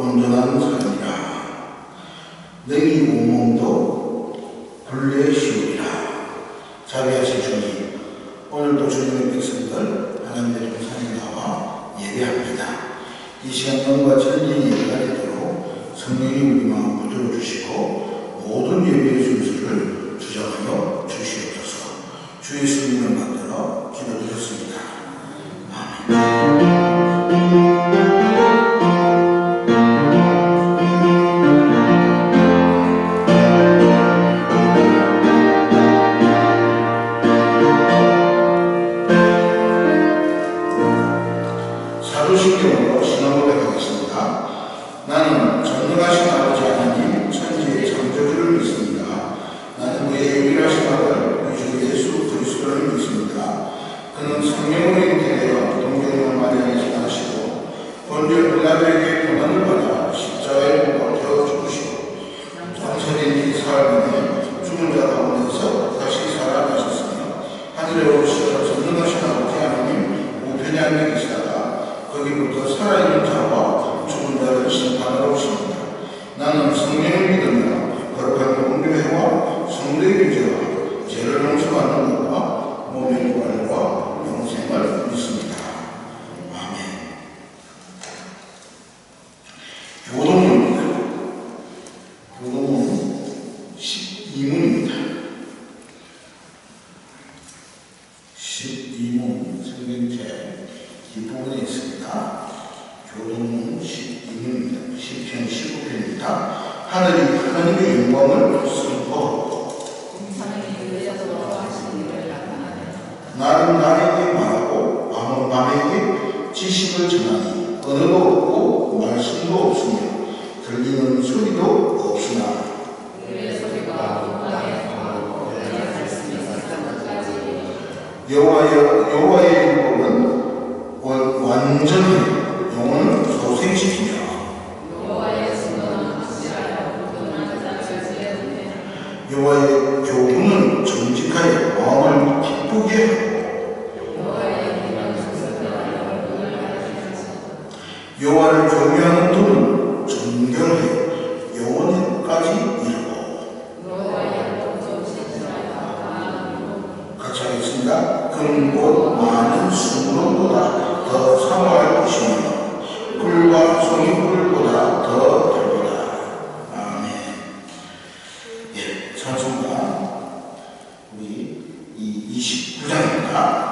온전한 삶이라. 너희 온몸도 본래 시오리라. 자비하신 주님, 오늘도 주님의 백성들 하나님의 동산에 나와 예배합니다. 이 시간 영과 진리의 예배가 되도록 성령이 우리 마음 붙들어 주시고 모든 예배의 순서를 주장하여 주시옵소서. 주의 성령을 만들어 기도드렸습니다. 아멘. 사도신경으로 신앙 고백하겠습니다. 나는 전능하신 아버지 하나님 천지의 창조주를 믿습니다. 나는 그의 유일하신 아들 우리 주 예수 그리스도를 믿습니다. 그는 성령으로 잉태되어 동정녀 마리아에서 나시고 본디오 빌라도에게 고난을 받아 십자가에 못 박혀 죽으시고 장사된 지 사흘 만에 죽은 자 가운데서 다시 살아나셨으며 하늘에 오르시어 전능하신 아버지 하나님 우편에 앉아 계시다가 거기부터 살아있는 자와 죽은 자를 심판하러 오십니다. 나는 성령을 믿으며 거룩한 공교회와 성도의 교제와 죄를 용서받는 것과 몸의 부활과 영생을 믿습니다. 아멘. 교동문입니다. 교동문 12문입니다. 12문 성경책 뒷부분에 있습니다. 교동문 12문입니다. 시편 15편입니다. 하늘이 하나님의 영광을 선포하고 나는 나에게 말하고 밤은 밤에게 지식을 전하니 언어도 없고 말씀도 없으며 들리는 소리도 없으나 여호와의 율법은 완전히 영혼을 소생시키며 여호와의 교훈은 정직하여 마음을 기쁘게 하고 여호와를 경외하는 도는 정결하여 영혼에까지 이르고 같이 하겠습니다. 그는 곧 많은 수문보다 더 사모할 것이며 불과 송이불보다 더 달도다. 아멘. 예, 찬송가 우리 29장입니다.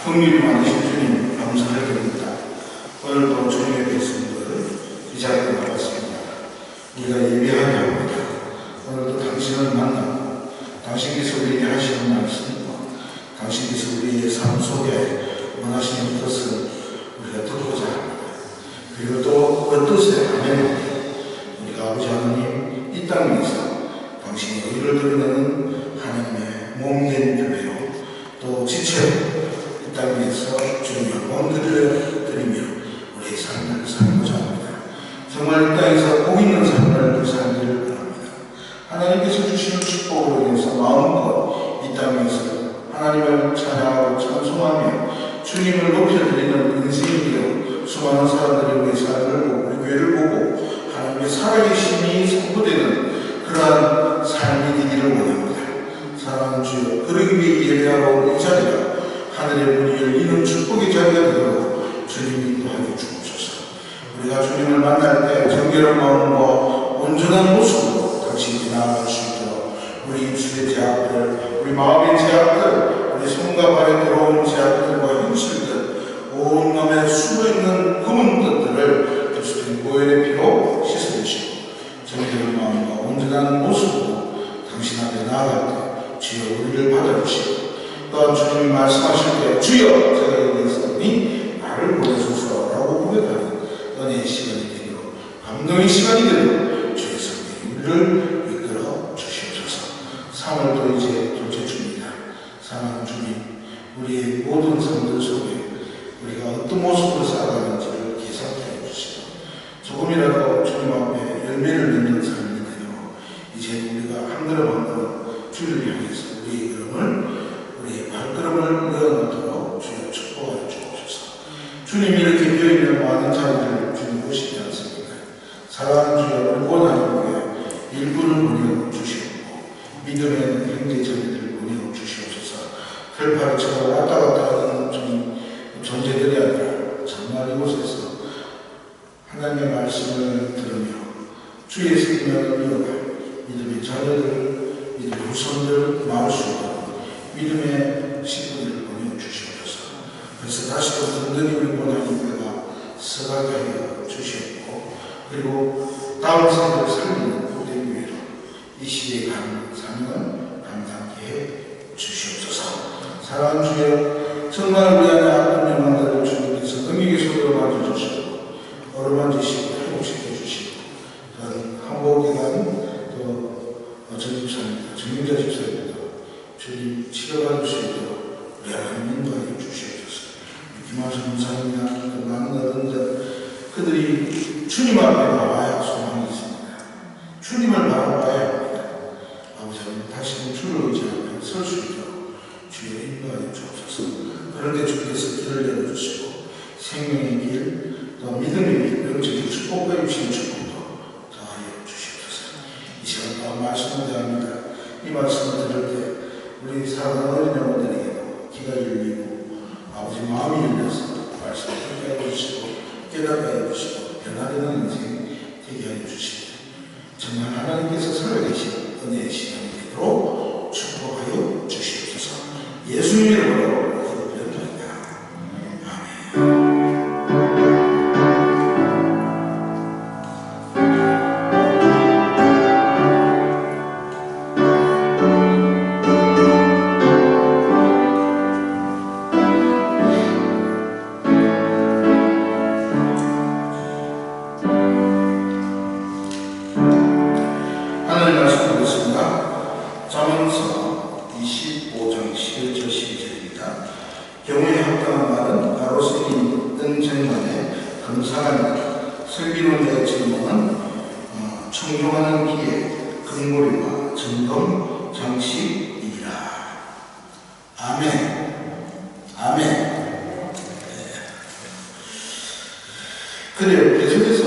긍휼히 만드신 주님 감사드립니다. 오늘도 주님의 백성들 이 자리에 우리가 예배하려 합니다. 오늘도 당신을 만나고 당신께서 우리에게 하시는 말씀과 당신께서 우리의 삶 속에 원하시는 것을 우리가 듣고자 합니다. 그리고 또 그 뜻에 아멘. 우리가 아버지 하나님 이 땅 위에서 당신의 의를 드러내는 하나님의 몸된 교회요, 또 지체로 이 땅 위에서 주님 영광 드리며 우리의 삶을 살고자 합니다. 정말 이 땅에서 복 있는 삶을 살기를 바랍니다. 하나님께서 주시는 축복으로 인해서 마음껏 이 땅에서 하나님을 찬양하고 찬송하며 주님을 높여드리는 인생의 길로 수많은 사람들이 우리의 삶을 보고 우리 교회를 보고 하나님의 살아계심이 선포되는 그러한 삶이 되기를 원합니다. 사랑하는 주여, 그러기 위해 예배하러 온 이 자리가 하늘의 문이 열리는 축복의 자리가 되도록 주님이 인도하여 주옵소서. 우리가 주님을 만날 때 정결한 마음과 온전한 모습으로 당신께 나아갈 수 있도록 우리 입술의 제약들, 우리 마음의 제약들, 우리 손과 발에 들어온 제약들과 현실들, 온몸에 숨어있는 검은 뜻들을 그리스도의 보혈의 피로 씻어주시고 정결한 마음과 온전한 모습으로 당신 앞에 나아갈 때 주여 우리를 받아주시고, 또한 주님이 말씀하실 때 주여 제가 여기에 있으니 나를 보내소서라고 고백하는 은혜의 시간이 되도록, 감동의 시간이 되도록 주의 성령이 우리를 이끌어 주시옵소서. 3월 또 이제 둘째 주입니다. 사랑하는 주님, 우리의 모든 삶들 속에 우리가 어떤 모습으로 살아가는지를 계산해 주시고 조금이라도 주님 앞에 열매를 맺는 삶이 되도록 이제 우리가 한 걸음 한 걸음 주를 향해서 우리의 걸음을, 우리의 발걸음을 내어놓도록 주여 축복하여 주옵소서. 주님이 이렇게 비어있는 많은 자리를 주님 보시지 않습니까? 사랑하는 주여, 우리 원하는 일부를 보내어 주시옵고 믿음의 형제 자매들을 보내어 주시옵소서. 별파리처럼 왔다 갔다 하는 주님 존재들이 아니라 정말 이곳에서 하나님의 말씀을 들으며 주의 생명을 이어갈 믿음의 자녀들, 믿음의 후손들 낳을 수 있도록 믿음의 식구들을 보내어 주시옵소서. 그래서 다시금 든든히 우리 하나님께가 서가게 하여 주시옵고, 그리고 다음 세대를 살리는 복된 교회로 이 시대의 사명을 감당하게 해 주시옵소서. 사랑하는 주여, 정말 우리 안에 아픈 영혼들을 주님께서 능력의 손으로 만져주시고 어루만지시고 회복시켜 주시고, 한복기간 또 전집사입니다. 정림자 집사입니다. 주님 치료받을 수 있도록 우리 하나님 인도하여 주시옵소서. 김하수 목사님이나 또 많은 어른들, 그들이 주님 앞에 나와야 소망이 있습니다. 주님을 바라봐야 합니다. 아버지 하나님, 다시금 주를 의지하며 설 수 있도록 주여 인도하여 주옵소서. 그런데 주께서 길을 열어주시고 생명의 길, 또 믿음의 길, 영적인 축복과 육신의 축복도 더하여 주시옵소서. 이 시간 동안 말씀을 대합니다. 이 말씀을 들을 때 우리 사랑하는 어린 영혼들에게도 귀가 열리고 아버지 마음이 열려서 말씀을 듣게 해주시고 깨닫게 해주시고 변화되는 인생 되게 하여 주시고 정말 하나님께서 살아계신 은혜의 시간이 되도록 축복하여 주시옵소서. 예수님 이름으로 기도드립니다. 아멘. 하나님 말씀 보겠습니다. 잠언서 25장 11절 12절입니다. 경우에 합당한 말은 바로 쓰인 뜬쟁반에 감사합니다. 슬기로운 질문은 청종하는 기에 근고리와 점검 장식이니라. 아멘. 아멘. 그래요. 계속해서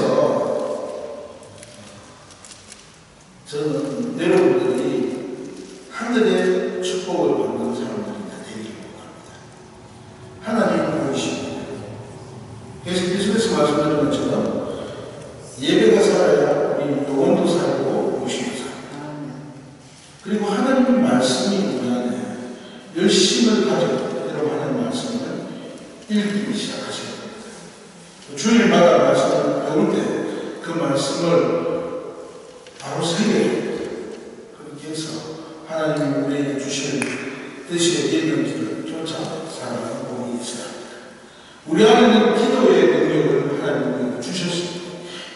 저는 여러분들이 하늘의 축복을 받는 사람들이 다 되기를 원합니다. 하나님은 보이십니다. 그래서 계속해서 말씀드린 것처럼 예배가 살아야 우리 영혼도 살고 육신도 살고, 그리고 하나님의 말씀이 우리 안에 열심을 가지고 여러분 하나님의 말씀을 읽기 시작하셔야 됩니다. 주일마다 말씀을 배울 때 그 말씀을 서리에 그렇게 해서 하나님이 우리에게 주신 뜻의 예명들을 쫓아 살아가는 복이 있어야 합니다. 우리 안에는 기도의 능력을 하나님이 주셨습니다.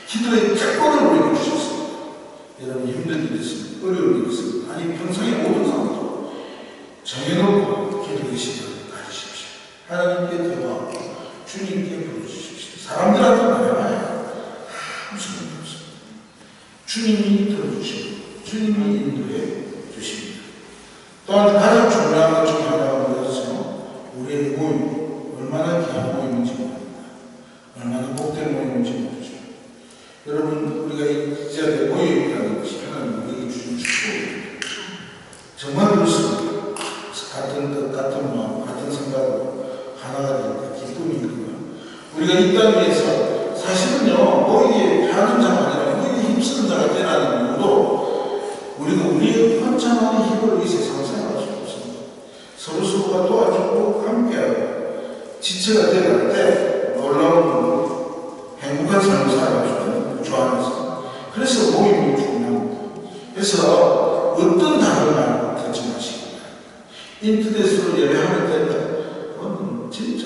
기도의 특권을 우리에게 주셨습니다. 여러분 힘든 일이 있습니다. 어려운 일이 있습니다. 아니 평생의 모든 상황도 정해놓고 기도의 시간을 가지십시오. 하나님께 대화하고 주님께 부르주십시오. 사람들한테 말해봐야 아무 소용이 없습니다. 주님이 들어주십니다. 주님이 인도해 주십니다. 또한 가장 중요한 것 중에 하나가 뭐였어요? 우리의 모임, 얼마나 귀한 모임인지 모릅니다. 얼마나 복된 모임인지 모르죠. 여러분 우리가 이 자리에 모여있다는 것이 하나님 우리에게 주신 축복입니다. 정말 그렇습니다. 같은 뜻, 같은 마음, 같은 생각으로 하나가 되니까 기쁨이고요. 우리가 이 땅 위에서 사실은요 모이기에 편한 자가 아니라 모이기에 힘쓰는 자가 되라는 이유도 우리가 우리의 혼자만의 힘으로 이 세상을 살아갈 수 없습니다. 서로서로가 도와주고 함께하고 지체가 되어갈 때 놀라운 행복한 삶을 살아갈 수 있는 주 안에서. 그래서 모임이 중요합니다. 그래서 어떤 단어를 말고 듣지 마시기 바랍니다. 인터넷으로 예배하는 때 그건 진짜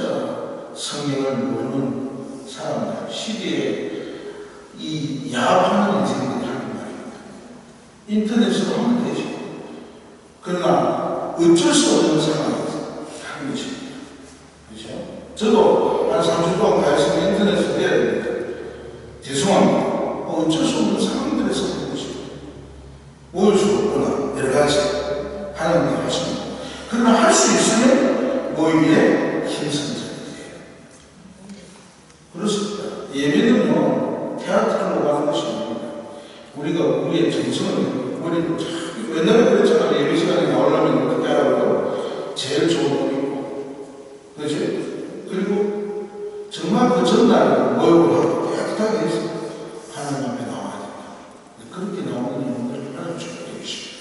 성경을 모르는 사람들 시대에 이 야합하는 인생들이 하는 말입니다. 인터넷으로 하면 되죠. 그러나 어쩔 수 없는 상황에서 하는 것입니다. 그렇죠? 저도 한 3주 동안 가있으면 인터넷으로 해야 됩니다. 죄송합니다. 어쩔 수 없는 상황들에서 하는 것입니다. 모을 수 없거나 여러 가지 하나님이 하십니다. 그러나 할 수 있으면 모임에 힘쓰는 자들이에요. 그렇습니다. 예배는요 테아트로 가는 것이 아닙니다. 우리가 우리의 정성을 우리는 옛날에 그랬잖아요. 예배 시간에 나오려면 어떻게 하라고요? 제일 좋은 옷 입고 그렇지? 그리고 정말 그 전날 모욕을 하고 깨끗하게 해서 하나님 앞에 나와야 됩니다. 그렇게 나오는 분들 하나님 축복해 주십시오.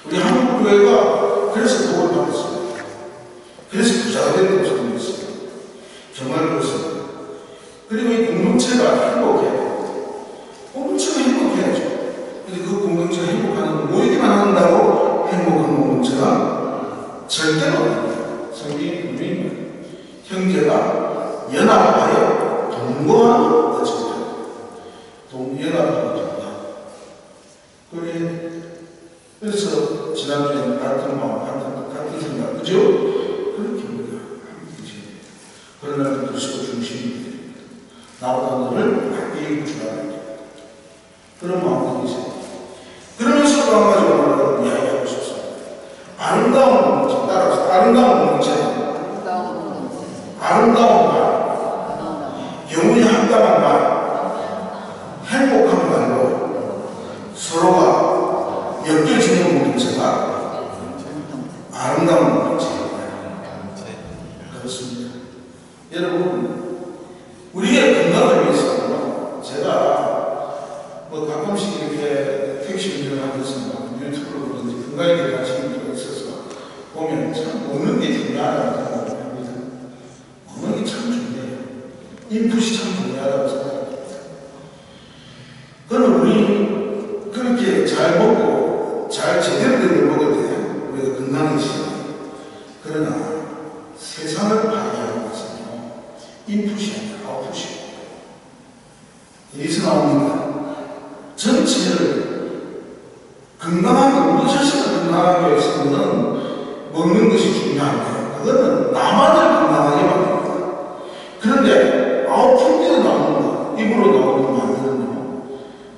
우리 한국 교회가 그래서 복을 받았습니다. 그래서 부자가 되는 것을 믿습니다. 정말 그렇습니다. 그리고 이 공동체가 행복해요. 공동체가 행복해야죠. 근데 그 공동체가 행복하는 모이기만 한다고 행복한 공동체가 절대로 아닙니다. 성경이 분명히 형제가 연합하여 동거하는 것입니다. 연합하여 동거하고. 그래서 지난주에는 같은 마음, 같은 생각, 그죠? 그렇게 우리가 함께 지냅니다. 그런 날도 그리스도 중심이 됩니다. 나보다 너를 밖에 주라. 그런 마음이 있어요. 그러면서 또 한 가지 오늘 이야기하고 싶습니다. 아름다운 공동체, 따라서 아름다운 공동체, 아름다운 말, 영혼이 한담한 말, 행복한 말로 서로가 엮여지는 공동체가 아름다운 공동체입니다. 그렇습니다. 여러분, 우리의 건강을 위해서 제가 가끔씩 이렇게 택시 운전을 하면서 유튜브로 그런지 건강에 관심이 있어서 보면 참 먹는 게 중요하다고 생각을 합니다. 먹는 게 참 중요해요. 인풋이 참 중요하다고 생각합니다. 그럼 우리 그렇게 잘 먹고 잘 제대로 된 걸 먹을 때 우리가 건강해지죠. 그러나 세상을 파괴하는 것은요 인풋이 아니라 아웃풋이에요. 여기서 나옵니다. 전체를 건강하게 우리 자신을 건강하게 위해서는 먹는 것이 중요한데 그거는 나만을 건강하게 만듭니다. 그런데 아웃풋으로 나오는 것, 입으로 나오는 말들은요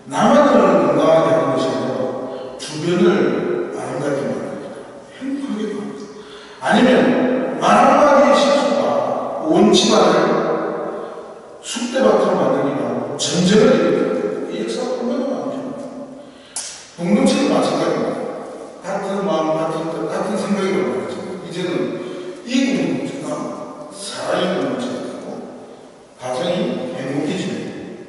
나만을 건강하게 하는 것이 아니라 주변을 아름답게 만듭니다. 행복하게 만듭니다. 아니면 말 한마디의 실수가 온 집안을 쑥대밭으로 만들기도 하고 전쟁을 일으킵니다. 이 역사가 얼마나 많죠. 공동체도 마찬가지입니다. 같은 마음, 같은 뜻, 같은 생각이 많죠. 이제는 이 공동체가 살아있는 공동체가 되고 가정이 행복해지는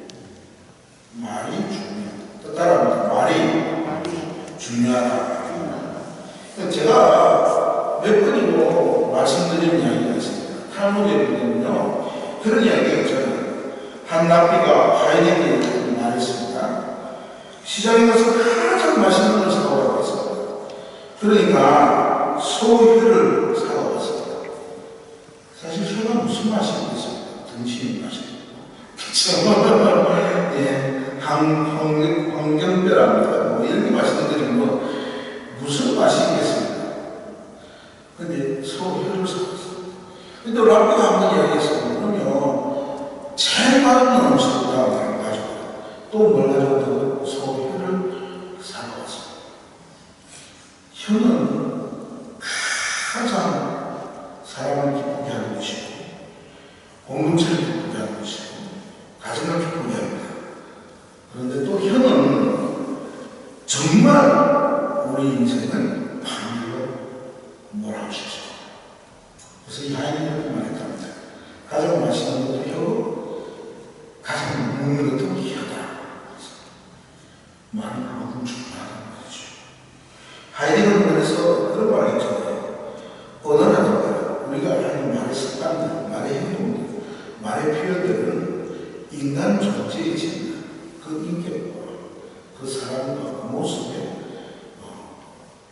말이 중요하다. 따라합니다. 말이 중요하다. 제가 몇 번이고 말씀드리는 이야기가 있습니다. 탈무드에 보면요 그런 이야기가 있잖아요. 한 랍비가 하이데거에 말했습니다. 시장에 가서 가장 맛있는 걸 사오라고 했습니다. 그러니까 소회를 사와봤습니다. 사실 혀가 무슨 맛이 있겠습니까? 등심이 맛이 그렇죠? 예, 황경뼈랍니다. 뭐 이렇게 맛있는 것이 뭐 무슨 맛이 있겠습니까? 근데 소회를 사왔어요. 근데 랍비가 한번 이야기했어요. 그러면 제일 맛있는 음식을 가지고 또 뭘 가지고 소회를 사왔어요. 혀는 가장 사람을 기쁘게 하는 것이고 공동체를 기쁘게 하는 것이고 가정을 기쁘게 합니다. 그런데 또 혀는 정말 우리 인생을 반으로 몰아오시죠. 그래서 이 하인이 이렇게 말했답니다. 가장 맛있는 것도 혀고 가장 먹는 것도 혀다. 말은 그만큼 중요하다는 거죠. 하이디거는 그래서 그런 말을 했잖아요. 언어라는 말, 우리가 하는 말의 습관들, 말의 행동들, 말의 표현들은 인간 존재의 진짜 그 인격과 그 사람과 그 모습의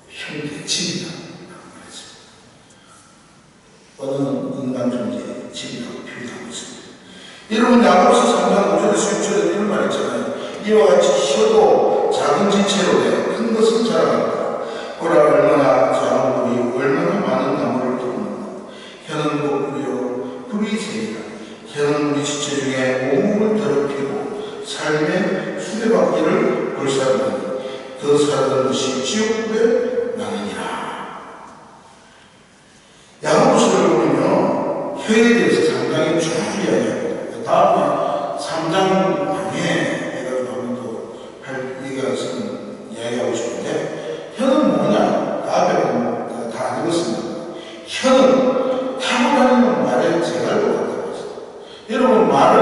현대침이다. 언어는 인간 존재의 진이라고 표현하고 있습니다. 여러분, 야고보서 3장 5절에 6절에 이런 말 있잖아요. 이와 같이 혀도 작은 지체로 되어 큰 것은 자랑한다. 보라, 얼마나 작은 불이 얼마나 많은 나무를 태우는가. 혀는 복불이요 불이 새이다. 혀는 우리 지체 중에 온몸을 더럽히고 삶의 수레바퀴를 불사르니 그 사르는 것이 지옥불에 나느니라. 야고보서를 보면요, 혀에 대해서 상당히 쭉 이야기합니다. 다음에 3장 방에 해가지고 한번 더 할 얘기가 있으면 이야기하고 싶은데, 혀는 뭐냐? 다 읽었습니다. 혀는 타고 다니는 말의 제갈과 같다고 했어요. 여러분, 말을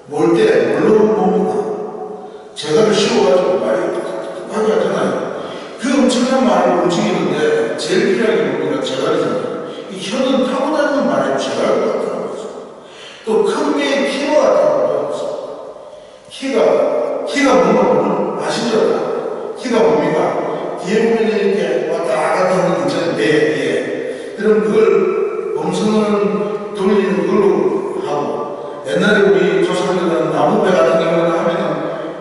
몰 때 뭘로 봅니까? 제갈을 씌워가지고 말이 하게 하잖아요. 그 엄청난 말을 움직이는데 제일 필요한 게 뭡니까? 제갈이잖아요. 이 혀는 타고 다니는 말의 제갈과 같다고 했어요. 또 큰 개의 키와 같다고 했어요. 키가 뭔가 아시죠? 키가 뭡니까? 뒤에 보면 이렇게 왔다 갔다 하는 거 있잖아요. 뒤에. 그럼 그걸 범선을 돌리는 그걸로 하고, 옛날에 우리 조상들은 나무배 같은 경우는 하면은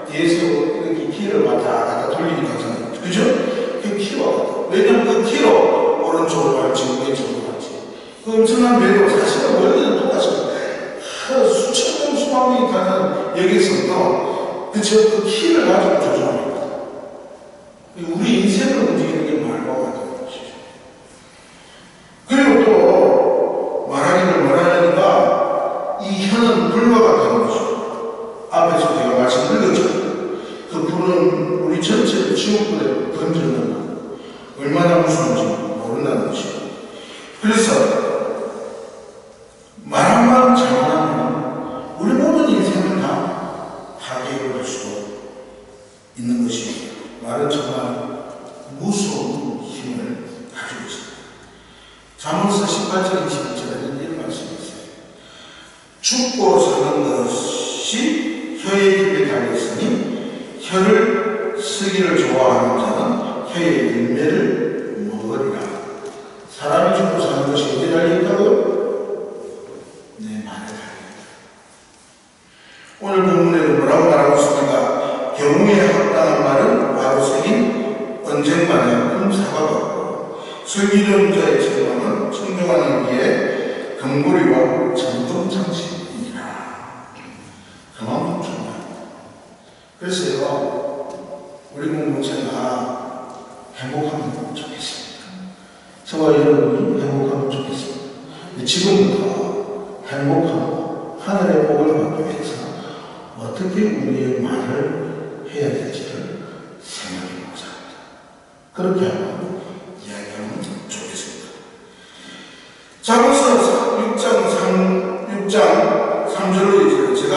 뒤에서 이렇게 키를 왔다 갔다 돌리니까 하잖아요. 그죠? 그 키와 같다. 왜냐면 그 키로 오른쪽으로 갈지, 왼쪽으로 갈지. 그 엄청난 배로 사실은 원리는 똑같습니다. 수천 명, 수만 명이 가는 여기서도 그쵸? 그 키를 가지고 조정합니다. 우리 인생을 움직이는 게 말과 같은 것이죠. 그리고 또 말하기를 말하려니까 이 혀는 불과 같은 것이죠. 앞에서 제가 말씀드린 것처럼 그 불은 우리 전체를 지옥불에 던져놓는 얼마나 무서운지 모른다는 것이죠. 그래서 말 한마디 잘못하면 우리 모든 인생을 다 파괴할 수도 있는 것입니다. 말은 정말 무서운 힘을 가지고 있습니다. 잠언서 18절 21절에는 이런 말씀이 있어요. 죽고 사는 것이 혀의 입에 달렸으니 혀를 쓰기를 좋아하는 자는 혀의 열매를 먹으리라. 사람이 죽고 사는 것이 어디에 달려있다고요? 내 말에 달려있다. 오늘 본문에도 뭐라고 말하고 있습니까? 경우에 합당한 말은 바로 생긴 언쟁만에 큰 사과가 슬기로운 자의 책망은 청정하는 이에 금고리와 전통장식이니라. 그만큼 중요합니다. 그래서요, 우리 공동체가 행복하면 좋겠습니다. 저와 여러분이 행복하면 좋겠습니다. 지금부터 행복하고 하늘의 복을 받기 위해서 어떻게 우리의 말을 해야 될지를 생각해보자 합니다. 그렇게 하고 이야기하면 좋겠습니다. 잠언서 6장 3절로 제가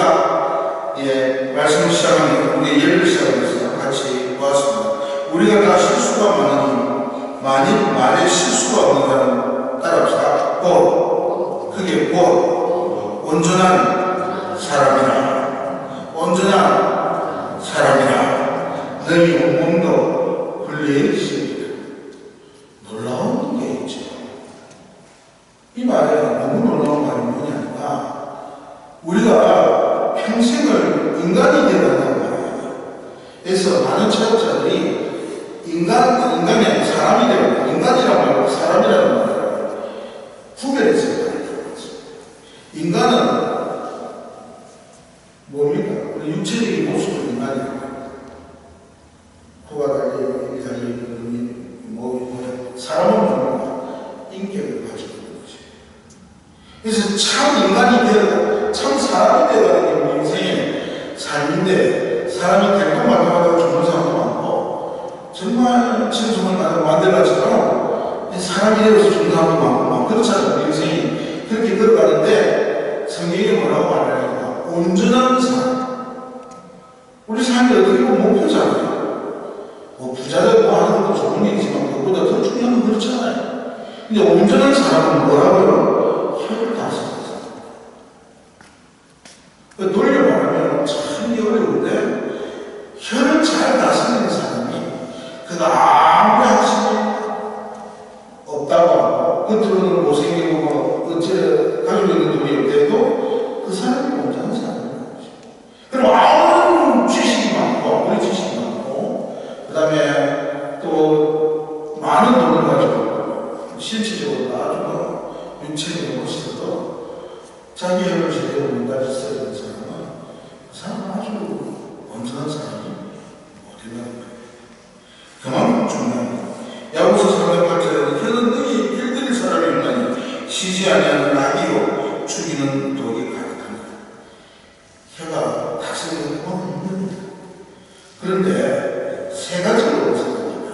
말씀을 시작하면서 우리 예를 시작해서 같이 보았습니다. 우리가 다 실수가 많으니 만일 말에 실수가 없는 사람 따라합시다. 크게 온전한 사람이라. 온전한 사람이라. 너희 온몸도 분리해 있습니다. 놀라운 게 있죠. 이 말에 너무 놀라운 말이 뭐냐니까 우리가 평생을 인간이 되어간다는 말이에요. 그래서 많은 철학자들이 인간이 아니라 사람이 되고 인간이라고 말하고 사람이라는 말을 구별해서 말하는 거죠. 인간은 뭡니까? 우리 육체적인 모습은 인간이라고 합니다. 코가 달려있고 입이 달려있고 사람은 뭡니까? 인격을 가지고 있는 거죠. 그래서 참 인간이 되고 참 사람이 되어가는 게 우리 인생의 삶인데 사람이 될 것만 하다가 죽는 사람도 많고 정말 신성을 만들어가지고 사람이 되어서 죽는 사람도 많고 그렇잖아요. 우리 인생이 그렇게 걸어가는데 성경이 뭐라고 말하냐면 온전한 삶. 우리 삶이 어떻게 보면 목표잖아요. 뭐 부자되고 하는 것도 좋은 일이지만 그것보다 더 중요한 건 그렇잖아요. 근데 온전한 사람은 뭐라고요? 혀를 다스리는 사람. 돌려 말하면 참 어려운데 혀를 잘 다스리는 사람이 그가 아무리 학식이 없다고 하고 겉으로는 못생기고 뭐 어째 가지고 있는 돈이 없대도 그 사람이 온전한 사람인 거죠. 그럼 아무런 지식이 많고 아무리 지식이 많고 그 다음에 또 많은 돈을 가지고 실질적으로 아주 뭐 윤체적인 것이어도 자기 혀를 제대로 못 가졌어야 되는 사람은 그 사람은 아주 온전한 사람이 못 된다는 거예요. 그만큼 중요한 거예요. 야고보서 3장 8절에는 혀는 너희 일들일 사람이 없나니 쉬지 아니하는 나귀요 죽이는 독이 가득합니다. 혀가 다스리는 건 힘듭니다. 그런데 세 가지로 생각합니다.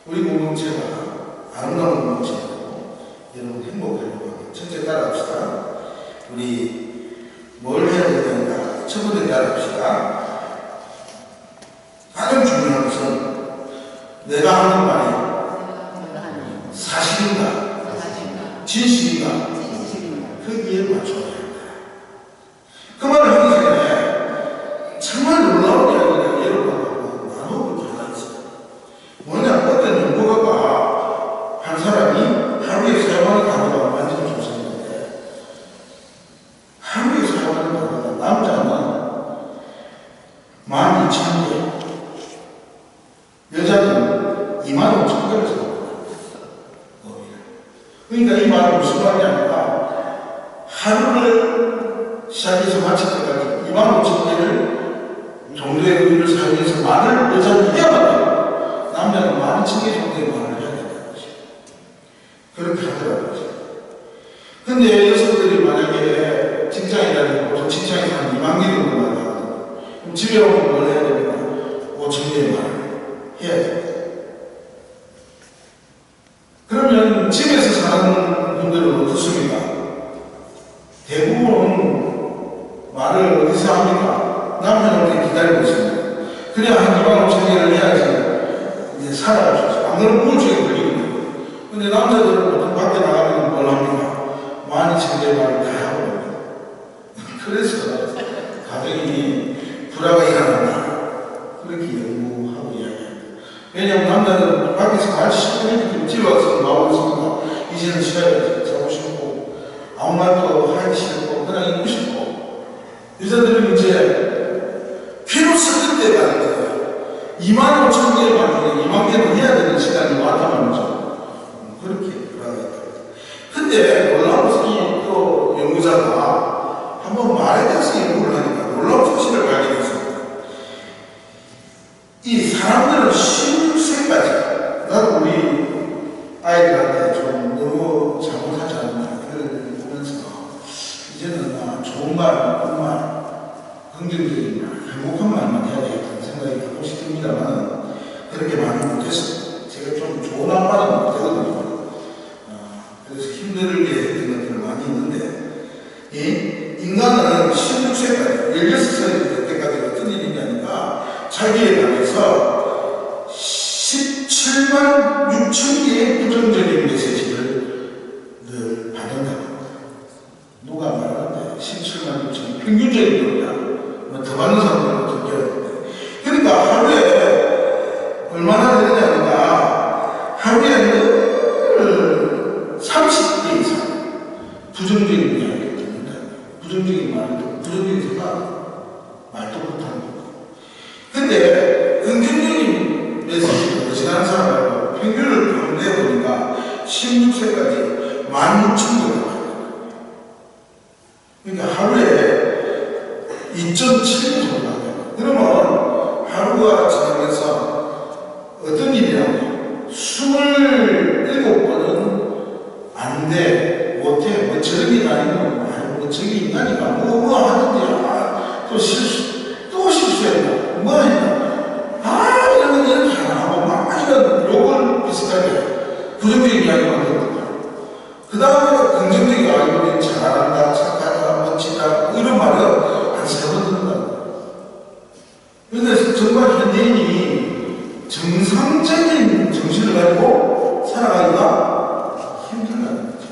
우리 공동체가 아름다운 공동체고 여러분 행복하려고 합니다. 첫째 따라합시다. 우리 뭘 해야 되는가? 첫 번째 따라합시다. 가장 중요한 것은 내가 하는 말이 사실인가? 진실인가? 거기에 맞춰야 합니다. 그 말을 하기 전에 정말 놀라운 이야기가 여러분하고 나누고 하나 있어요. 뭐냐? 어떤 연구가가 한 사람이 하루에 사용하는 단어가 완전히 조사했는데 하루에 사용하는 단어가 남자는 12,000개 여자는 25,000개를 사용합니다. 그러니까 이 말은 무슨 말이냐니까 하루를 시작해서 마칠 때까지 25,000개를 정도의 의미를 사용해서 말을 여자는 해야만 돼요. 남자는 12,000개 정도의 말을 해야 된다는 거죠. 그렇게 하더라고요. 근데 여성들이 만약에 직장이라는 보통 직장에서 한 2만 개 정도 말을 하거든요. 그럼 집에 오면 뭘 해야 됩니까? 5,000개의 말을 해야 됩니다. 그러면 집에서 사는 분들은 어떻습니까? 대부분 말을 어디서 합니까? 남편한테 기다리고 있습니다. 그래야 한 25,000개를 해야지 이제 살아갈 수 있어요. 안 그러면 우울증에 걸리거든요. 근데 남자들은 보통 밖에 나가면 뭘 합니까? 12,000개의 말을 다 하고 합니다. 그래서 가정이 불화가 일어난다. 그렇게 연구하고 이야기합니다. 왜냐하면 남자는 밖에서 말 시키면 집에 와서 나오고 있습니다. 이제는 쉬어야지. 자고 싶고 아무 말도 하기 싫고 그냥 있고 싶고 여자들은 이제 필요 쓸 때가 아니거든요. 25,000개의 말 중에 2만 개는 해야 되는 시간이 왔다 말이죠. 그렇게 불안하다. 근데 놀라운 것이 또 연구자가 한번 말에 대해서 연구를 하니까 놀라운 사실을 발견했습니다. 이 사람들은 16세까지 나도 우리 아이들한테 좀 너무 잘못하지 않나 그걸 보면서 이제는 좋은 말, 나쁜 말, 긍정적인 말, 행복한 말만 해야 되겠다는 생각이 가끔씩 듭니다만 그렇게 많이 못했어요. 제가 좀 좋은 아빠는 못하거든요. 그래서 힘들게 했던 것들 많이 있는데 인간은 16세까지 16살 될 때까지 어떤 일이 있냐니까 자기에 관해서 17만 6천 개의 부정적인 메시지를 늘 받는다고 합니다. 누가 말하는데 17만 6천 평균적인 겁니다. 더 많은 사람들은 더 깨어있는데 그러니까 긍정적인 메시지를 의식하는 사람을 평균을 평내보니까 16세까지 16,000명. 그러니까 하루에 2.7분 정도 나요. 그러면 하루가 지나면서 어떤 일이냐면 27번은 안 돼, 못해, 뭐 저기 아니면 뭐 저기 인간이가 뭐 하는데 또 실수했나 뭐 했나 이렇게 하나 하고 막 이런 욕을 비슷하게 부정적인 이야기만 들었다. 그 다음에 긍정적인 이야기는 잘한다, 착하다, 멋지다 이런 말을 한 3번 듣는다. 그런데 정말 현대인이 정상적인 정신을 가지고 살아가기가 힘들다는 거죠.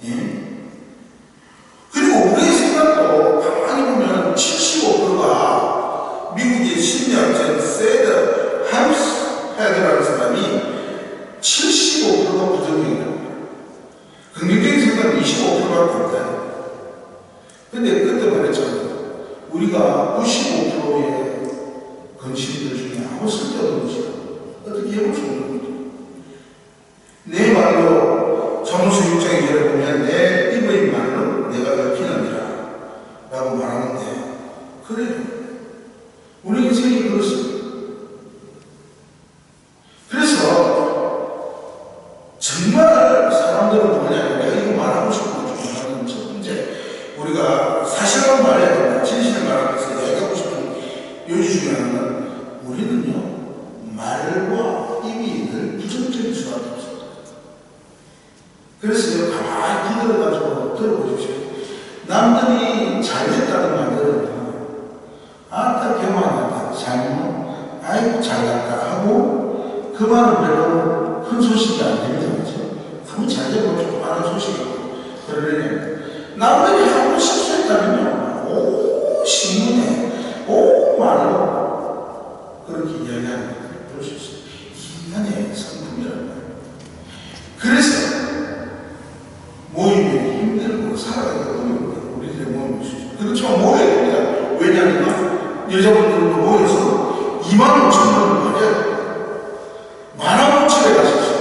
예? 그리고 우리의 생각도 가만히 보면 75%가 미국의 심리학자 세드 함스헤드라는 사람이 75%가 부정적이라고 해요. 긍정적인 생각은 25%밖에 없다. 근데 그때 말했잖아요. 우리가 95%의 건식들 중에 아무 쓸데없는 것이다. 어떻게 해볼 수 없는 거죠. 내 말로 전무수 6장의 예를 보면 내 입의 말로 내가 넓히느니라 라고 말하는데 그래요. 우리 인생이 그렇습니다. 그래서 정말 사람들은 뭐냐, 내가 이거 말하고 싶은 것 중에 하나는 첫 번째, 우리가 사실을 말해야 된다, 진실을 말하면서 얘기하고 싶은 요지 중에 하나는 우리는요 말과 입이 늘 부정적일 수밖에 없습니다. 그래서 가만히 기다려가지고 들어보십시오. 남들이 잘됐다는 말들은 아따 교만하다, 잘못, 아이고 잘났다 하고 그 말은 별로 큰 소식이 안 됩니다. 그렇죠? 아무 잘되고 조그마한 소식이고 그러려면 남들이 한번 실수했다면요 오 신문에 오 말로 그렇게 이야기하는 걸 볼 수 있어요. 인간의 성품이라는 거예요. 그래서 모임이 힘들고 살아가기가 어려운 거예요. 우리들의 모임이 있어요. 그렇지만 모여야 됩니다. 왜냐하면 여자분들도 모여서 25,000원을 말해야 돼요. 15,000원에 가십시오.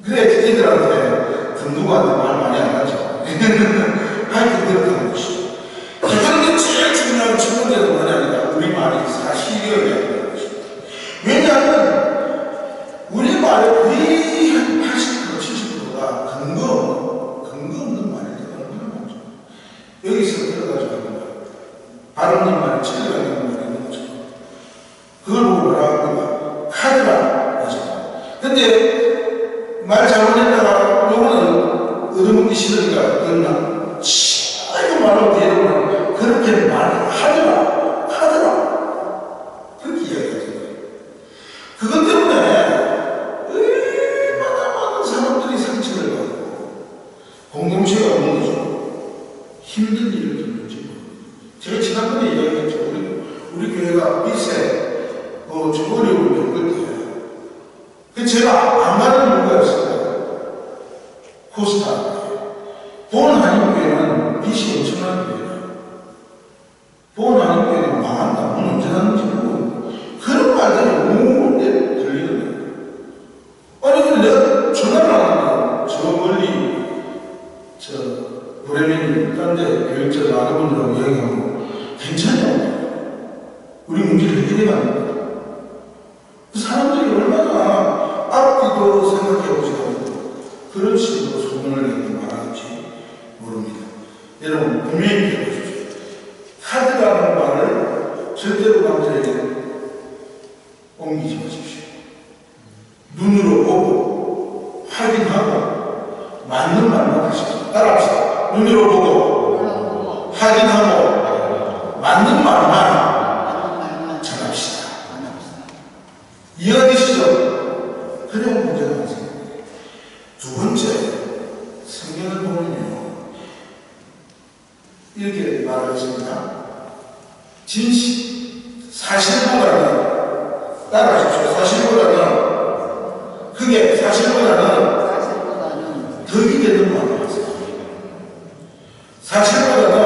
그래 애들한테 누구한테 말 많이 안 하죠. 하여튼 그렇다는 것이죠. 그런데 제일 중요한 첫 번째는 뭐냐면 우리 말이 사실이어야 한다는 것입니다. 왜냐하면 우리 말의 거의 한 80%, 70%가 근거 없는 말이 얼마나 많죠. 여기서 들어가지고 바른 말이 틀려가는 말이 있는 거죠. 그걸 보고 뭐라고 합니까? 카드라 하죠. 근데 말 잘못했다가 요거는 얻어먹기 싫으니까 그러나 이거 말하고 뒤에는 그렇게 말하더라 그렇게 이야기하죠. 그것 때문에 얼마나 많은 사람들이 상처를 받고 공동체가 없는 거죠. 힘든 일을 겪는지. 제가 지난번에 이야기했죠. 우리 교회가 빚에 좀 어려움을 겪을 때 그 제가 안 가는 이유가 있어요. 코스타 본 한인교회는 빚이 엄청난 교회예요. 본 한인교회는 망한다. 문 언제 났는지 모르고 그런 말들이 오는데 들리는 거예요. 아니 근데 내가 전화를 하는데 저 멀리 브레멘 딴 데 교육자 아는 분들하고 이야기하고 괜찮냐고 우리 문제를 해결해가는 거예요. 사람들이 얼마나 앞뒤도 생각해보지 않고 그런 식으로 소문을 내고 말하는지 모릅니다. 여러분 분명히 기억하십시오. 카드라는 말을 절대로 남들에게 옮기지 마십시오. 눈으로 보고 확인하고 맞는 말만 하십시오. 따라합시다. 눈으로 보고 확인하고 맞는 말만 전합시다. 이해하시죠? 그냥 문제가 많습니다. 두 번째, 성경을 보면요 이렇게 말하겠습니다. 진실, 사실보다는 따라하십시오. 사실보다는 그게 사실보다는 덕이 되는 말을 하세요. 사실보다는